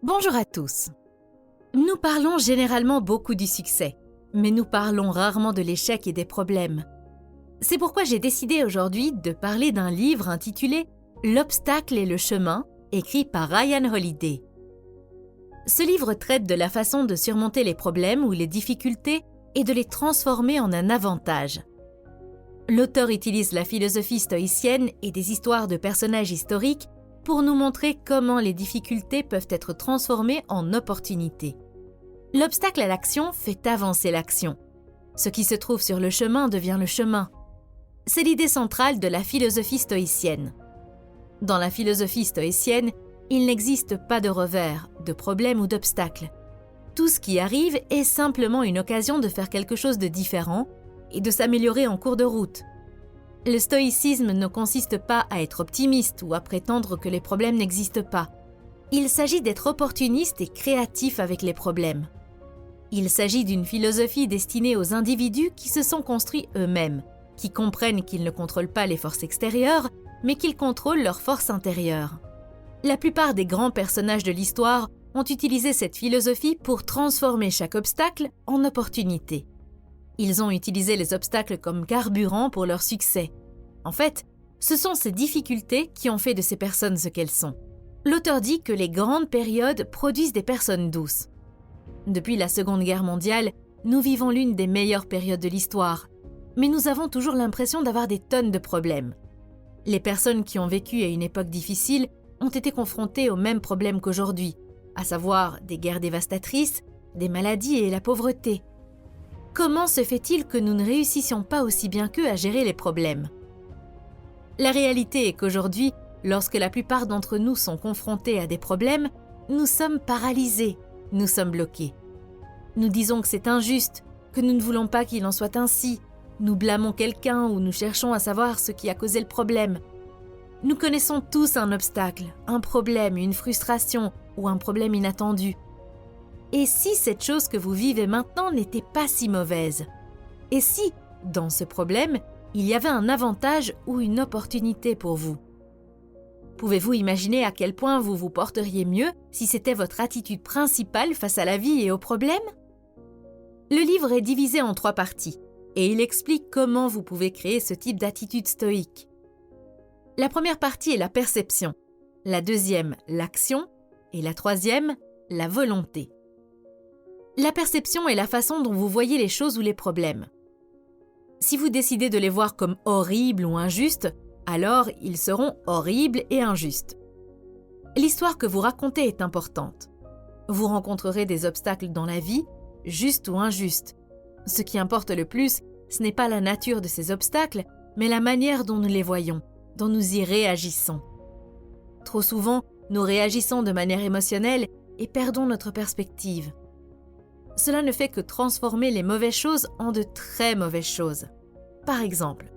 Bonjour à tous. Nous parlons généralement beaucoup du succès, mais nous parlons rarement de l'échec et des problèmes. C'est pourquoi j'ai décidé aujourd'hui de parler d'un livre intitulé « L'obstacle et le chemin » écrit par Ryan Holiday. Ce livre traite de la façon de surmonter les problèmes ou les difficultés et de les transformer en un avantage. L'auteur utilise la philosophie stoïcienne et des histoires de personnages historiques pour nous montrer comment les difficultés peuvent être transformées en opportunités. L'obstacle à l'action fait avancer l'action. Ce qui se trouve sur le chemin devient le chemin. C'est l'idée centrale de la philosophie stoïcienne. Dans la philosophie stoïcienne, il n'existe pas de revers, de problème ou d'obstacle. Tout ce qui arrive est simplement une occasion de faire quelque chose de différent et de s'améliorer en cours de route. Le stoïcisme ne consiste pas à être optimiste ou à prétendre que les problèmes n'existent pas. Il s'agit d'être opportuniste et créatif avec les problèmes. Il s'agit d'une philosophie destinée aux individus qui se sont construits eux-mêmes, qui comprennent qu'ils ne contrôlent pas les forces extérieures, mais qu'ils contrôlent leurs forces intérieures. La plupart des grands personnages de l'histoire ont utilisé cette philosophie pour transformer chaque obstacle en opportunité. Ils ont utilisé les obstacles comme carburant pour leur succès. En fait, ce sont ces difficultés qui ont fait de ces personnes ce qu'elles sont. L'auteur dit que les grandes périodes produisent des personnes douces. Depuis la Seconde Guerre mondiale, nous vivons l'une des meilleures périodes de l'histoire, mais nous avons toujours l'impression d'avoir des tonnes de problèmes. Les personnes qui ont vécu à une époque difficile ont été confrontées aux mêmes problèmes qu'aujourd'hui, à savoir des guerres dévastatrices, des maladies et la pauvreté. Comment se fait-il que nous ne réussissions pas aussi bien qu'eux à gérer les problèmes ? La réalité est qu'aujourd'hui, lorsque la plupart d'entre nous sont confrontés à des problèmes, nous sommes paralysés, nous sommes bloqués. Nous disons que c'est injuste, que nous ne voulons pas qu'il en soit ainsi, nous blâmons quelqu'un ou nous cherchons à savoir ce qui a causé le problème. Nous connaissons tous un obstacle, un problème, une frustration ou un problème inattendu. Et si cette chose que vous vivez maintenant n'était pas si mauvaise ? Et si, dans ce problème, il y avait un avantage ou une opportunité pour vous ? Pouvez-vous imaginer à quel point vous vous porteriez mieux si c'était votre attitude principale face à la vie et aux problèmes ? Le livre est divisé en 3 parties et il explique comment vous pouvez créer ce type d'attitude stoïque. La première partie est la perception, la deuxième, l'action et la troisième, la volonté. La perception est la façon dont vous voyez les choses ou les problèmes. Si vous décidez de les voir comme horribles ou injustes, alors ils seront horribles et injustes. L'histoire que vous racontez est importante. Vous rencontrerez des obstacles dans la vie, justes ou injustes. Ce qui importe le plus, ce n'est pas la nature de ces obstacles, mais la manière dont nous les voyons, dont nous y réagissons. Trop souvent, nous réagissons de manière émotionnelle et perdons notre perspective. Cela ne fait que transformer les mauvaises choses en de très mauvaises choses. Par exemple,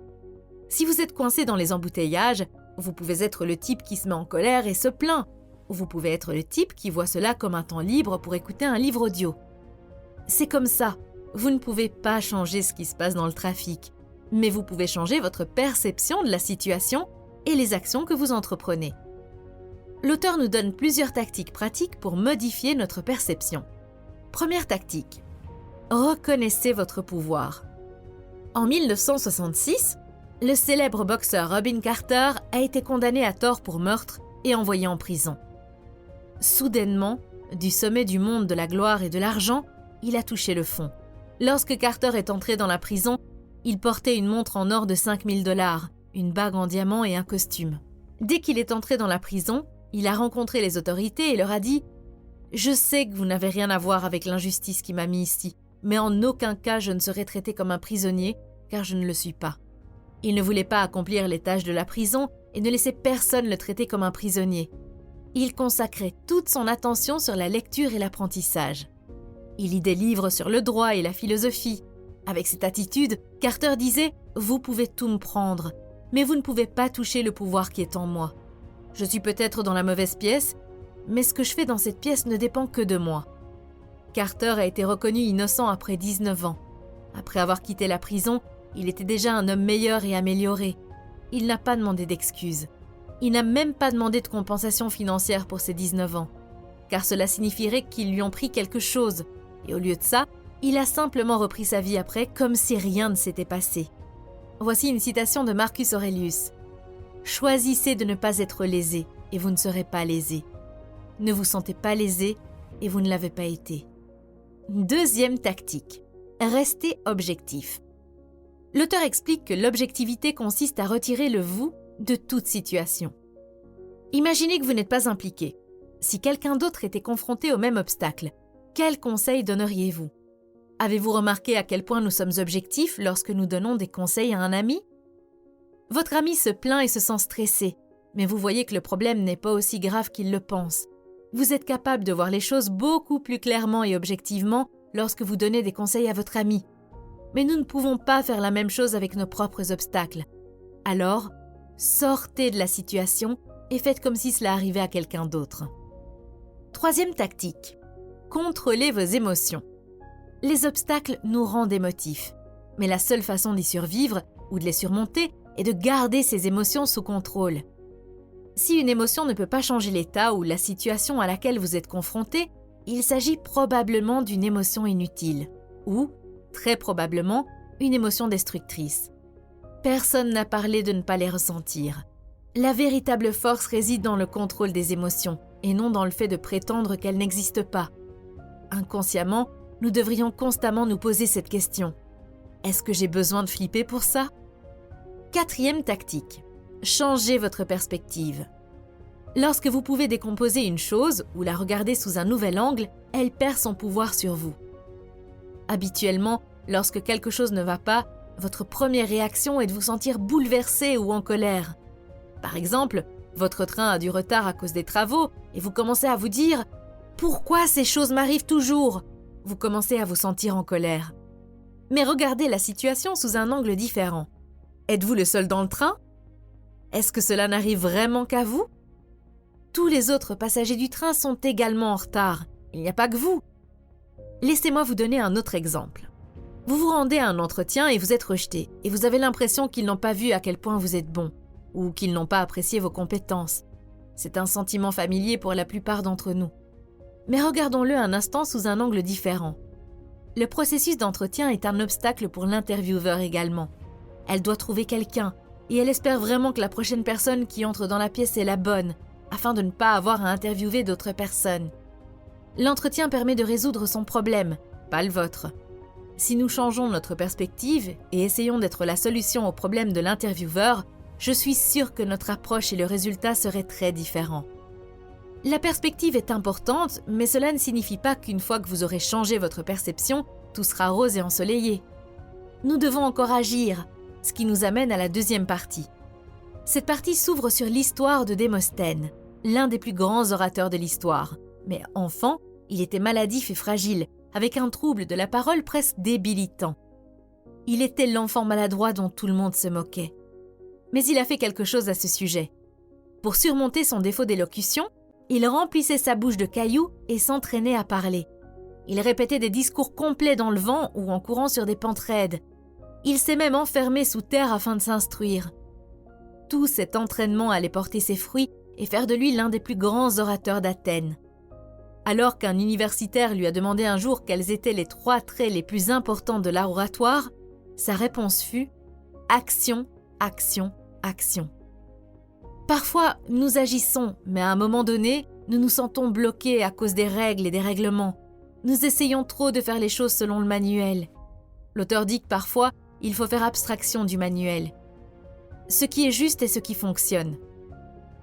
si vous êtes coincé dans les embouteillages, vous pouvez être le type qui se met en colère et se plaint, ou vous pouvez être le type qui voit cela comme un temps libre pour écouter un livre audio. C'est comme ça, vous ne pouvez pas changer ce qui se passe dans le trafic, mais vous pouvez changer votre perception de la situation et les actions que vous entreprenez. L'auteur nous donne plusieurs tactiques pratiques pour modifier notre perception. Première tactique, reconnaissez votre pouvoir. En 1966, le célèbre boxeur Robin Carter a été condamné à tort pour meurtre et envoyé en prison. Soudainement, du sommet du monde de la gloire et de l'argent, il a touché le fond. Lorsque Carter est entré dans la prison, il portait une montre en or de 5 000 $, une bague en diamant et un costume. Dès qu'il est entré dans la prison, il a rencontré les autorités et leur a dit « Je sais que vous n'avez rien à voir avec l'injustice qui m'a mis ici, mais en aucun cas je ne serai traité comme un prisonnier, car je ne le suis pas. » Il ne voulait pas accomplir les tâches de la prison et ne laisser personne le traiter comme un prisonnier. Il consacrait toute son attention sur la lecture et l'apprentissage. Il lit des livres sur le droit et la philosophie. Avec cette attitude, Carter disait « Vous pouvez tout me prendre, mais vous ne pouvez pas toucher le pouvoir qui est en moi. Je suis peut-être dans la mauvaise pièce, mais ce que je fais dans cette pièce ne dépend que de moi. » Carter a été reconnu innocent après 19 ans. Après avoir quitté la prison, il était déjà un homme meilleur et amélioré. Il n'a pas demandé d'excuses. Il n'a même pas demandé de compensation financière pour ses 19 ans. car cela signifierait qu'ils lui ont pris quelque chose. Et au lieu de ça, il a simplement repris sa vie après comme si rien ne s'était passé. Voici une citation de Marcus Aurelius. « Choisissez de ne pas être lésé et vous ne serez pas lésé. Ne vous sentez pas lésé et vous ne l'avez pas été. » Deuxième tactique. Restez objectif. L'auteur explique que l'objectivité consiste à retirer le « vous » de toute situation. Imaginez que vous n'êtes pas impliqué. Si quelqu'un d'autre était confronté au même obstacle, quel conseil donneriez-vous ? Avez-vous remarqué à quel point nous sommes objectifs lorsque nous donnons des conseils à un ami ? Votre ami se plaint et se sent stressé, mais vous voyez que le problème n'est pas aussi grave qu'il le pense. Vous êtes capable de voir les choses beaucoup plus clairement et objectivement lorsque vous donnez des conseils à votre ami. Mais nous ne pouvons pas faire la même chose avec nos propres obstacles. Alors, sortez de la situation et faites comme si cela arrivait à quelqu'un d'autre. Troisième tactique. Contrôlez vos émotions. Les obstacles nous rendent émotifs, mais la seule façon d'y survivre ou de les surmonter est de garder ces émotions sous contrôle. Si une émotion ne peut pas changer l'état ou la situation à laquelle vous êtes confronté, il s'agit probablement d'une émotion inutile ou, très probablement, une émotion destructrice. Personne n'a parlé de ne pas les ressentir. La véritable force réside dans le contrôle des émotions et non dans le fait de prétendre qu'elles n'existent pas. Inconsciemment, nous devrions constamment nous poser cette question. Est-ce que j'ai besoin de flipper pour ça ? Quatrième tactique. Changez votre perspective. Lorsque vous pouvez décomposer une chose ou la regarder sous un nouvel angle, elle perd son pouvoir sur vous. Habituellement, lorsque quelque chose ne va pas, votre première réaction est de vous sentir bouleversé ou en colère. Par exemple, votre train a du retard à cause des travaux et vous commencez à vous dire « Pourquoi ces choses m'arrivent toujours ?» Vous commencez à vous sentir en colère. Mais regardez la situation sous un angle différent. Êtes-vous le seul dans le train ? Est-ce que cela n'arrive vraiment qu'à vous ? Tous les autres passagers du train sont également en retard. Il n'y a pas que vous. Laissez-moi vous donner un autre exemple. Vous vous rendez à un entretien et vous êtes rejeté, et vous avez l'impression qu'ils n'ont pas vu à quel point vous êtes bon, ou qu'ils n'ont pas apprécié vos compétences. C'est un sentiment familier pour la plupart d'entre nous. Mais regardons-le un instant sous un angle différent. Le processus d'entretien est un obstacle pour l'intervieweur également. Elle doit trouver quelqu'un, et elle espère vraiment que la prochaine personne qui entre dans la pièce est la bonne, afin de ne pas avoir à interviewer d'autres personnes. L'entretien permet de résoudre son problème, pas le vôtre. Si nous changeons notre perspective et essayons d'être la solution au problème de l'intervieweur, je suis sûre que notre approche et le résultat seraient très différents. La perspective est importante, mais cela ne signifie pas qu'une fois que vous aurez changé votre perception, tout sera rose et ensoleillé. Nous devons encore agir, ce qui nous amène à la deuxième partie. Cette partie s'ouvre sur l'histoire de Démosthène, l'un des plus grands orateurs de l'histoire. Mais enfant, il était maladif et fragile, avec un trouble de la parole presque débilitant. Il était l'enfant maladroit dont tout le monde se moquait. Mais il a fait quelque chose à ce sujet. Pour surmonter son défaut d'élocution, il remplissait sa bouche de cailloux et s'entraînait à parler. Il répétait des discours complets dans le vent ou en courant sur des pentes raides. Il s'est même enfermé sous terre afin de s'instruire. Tout cet entraînement allait porter ses fruits et faire de lui l'un des plus grands orateurs d'Athènes. Alors qu'un universitaire lui a demandé un jour quels étaient les 3 traits les plus importants de l'art oratoire, sa réponse fut « action, action, action ». Parfois, nous agissons, mais à un moment donné, nous nous sentons bloqués à cause des règles et des règlements. Nous essayons trop de faire les choses selon le manuel. L'auteur dit que parfois, il faut faire abstraction du manuel. Ce qui est juste est ce qui fonctionne.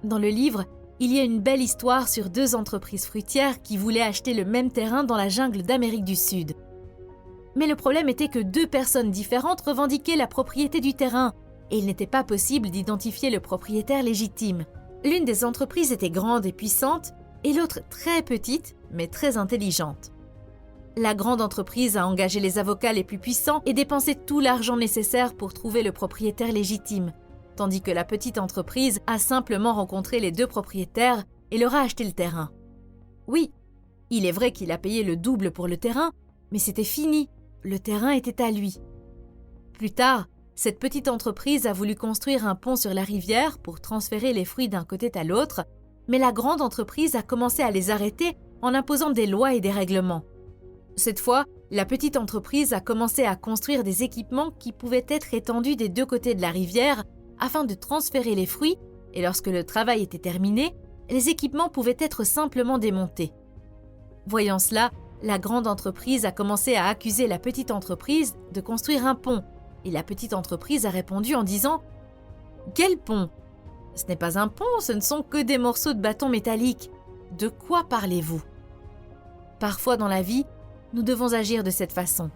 Dans le livre, il y a une belle histoire sur 2 entreprises fruitières qui voulaient acheter le même terrain dans la jungle d'Amérique du Sud. Mais le problème était que 2 personnes différentes revendiquaient la propriété du terrain et il n'était pas possible d'identifier le propriétaire légitime. L'une des entreprises était grande et puissante et l'autre très petite mais très intelligente. La grande entreprise a engagé les avocats les plus puissants et dépensé tout l'argent nécessaire pour trouver le propriétaire légitime, tandis que la petite entreprise a simplement rencontré les 2 propriétaires et leur a acheté le terrain. Oui, il est vrai qu'il a payé le double pour le terrain, mais c'était fini, le terrain était à lui. Plus tard, cette petite entreprise a voulu construire un pont sur la rivière pour transférer les fruits d'un côté à l'autre, mais la grande entreprise a commencé à les arrêter en imposant des lois et des règlements. Cette fois, la petite entreprise a commencé à construire des équipements qui pouvaient être étendus des deux côtés de la rivière afin de transférer les fruits, et lorsque le travail était terminé, les équipements pouvaient être simplement démontés. Voyant cela, la grande entreprise a commencé à accuser la petite entreprise de construire un pont, et la petite entreprise a répondu en disant « Quel pont ? Ce n'est pas un pont, ce ne sont que des morceaux de bâton métallique. De quoi parlez-vous » Parfois dans la vie, nous devons agir de cette façon.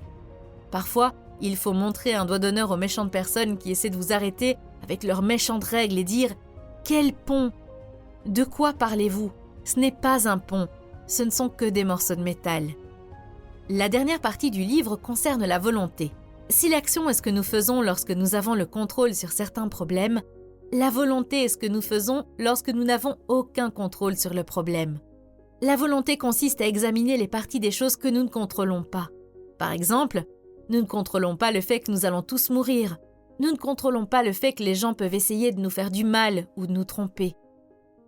Parfois, il faut montrer un doigt d'honneur aux méchantes personnes qui essaient de vous arrêter avec leurs méchantes règles et dire « Quel pont ? De quoi parlez-vous ? Ce n'est pas un pont, ce ne sont que des morceaux de métal. » La dernière partie du livre concerne la volonté. Si l'action est ce que nous faisons lorsque nous avons le contrôle sur certains problèmes, la volonté est ce que nous faisons lorsque nous n'avons aucun contrôle sur le problème. La volonté consiste à examiner les parties des choses que nous ne contrôlons pas. Par exemple, nous ne contrôlons pas le fait que nous allons tous mourir. Nous ne contrôlons pas le fait que les gens peuvent essayer de nous faire du mal ou de nous tromper.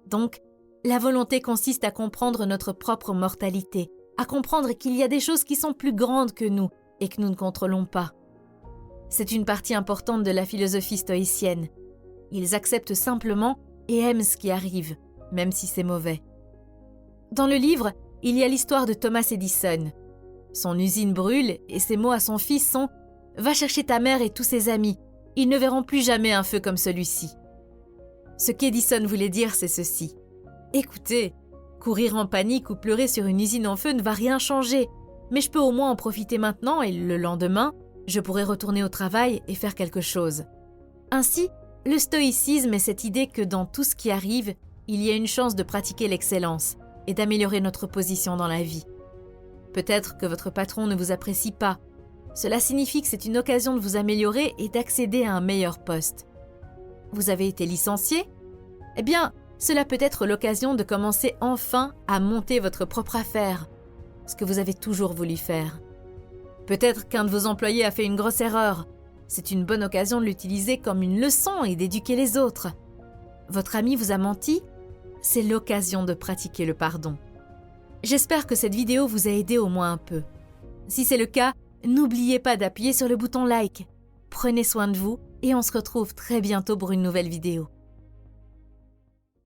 Donc, la volonté consiste à comprendre notre propre mortalité, à comprendre qu'il y a des choses qui sont plus grandes que nous et que nous ne contrôlons pas. C'est une partie importante de la philosophie stoïcienne. Ils acceptent simplement et aiment ce qui arrive, même si c'est mauvais. Dans le livre, il y a l'histoire de Thomas Edison. Son usine brûle et ses mots à son fils sont « Va chercher ta mère et tous ses amis, ils ne verront plus jamais un feu comme celui-ci. » Ce qu'Edison voulait dire, c'est ceci. Écoutez, courir en panique ou pleurer sur une usine en feu ne va rien changer, mais je peux au moins en profiter maintenant et le lendemain, je pourrai retourner au travail et faire quelque chose. Ainsi, le stoïcisme est cette idée que dans tout ce qui arrive, il y a une chance de pratiquer l'excellence et d'améliorer notre position dans la vie. Peut-être que votre patron ne vous apprécie pas. Cela signifie que c'est une occasion de vous améliorer et d'accéder à un meilleur poste. Vous avez été licencié ? Eh bien, cela peut être l'occasion de commencer enfin à monter votre propre affaire, ce que vous avez toujours voulu faire. Peut-être qu'un de vos employés a fait une grosse erreur. C'est une bonne occasion de l'utiliser comme une leçon et d'éduquer les autres. Votre ami vous a menti ? C'est l'occasion de pratiquer le pardon. J'espère que cette vidéo vous a aidé au moins un peu. Si c'est le cas, n'oubliez pas d'appuyer sur le bouton like. Prenez soin de vous et on se retrouve très bientôt pour une nouvelle vidéo.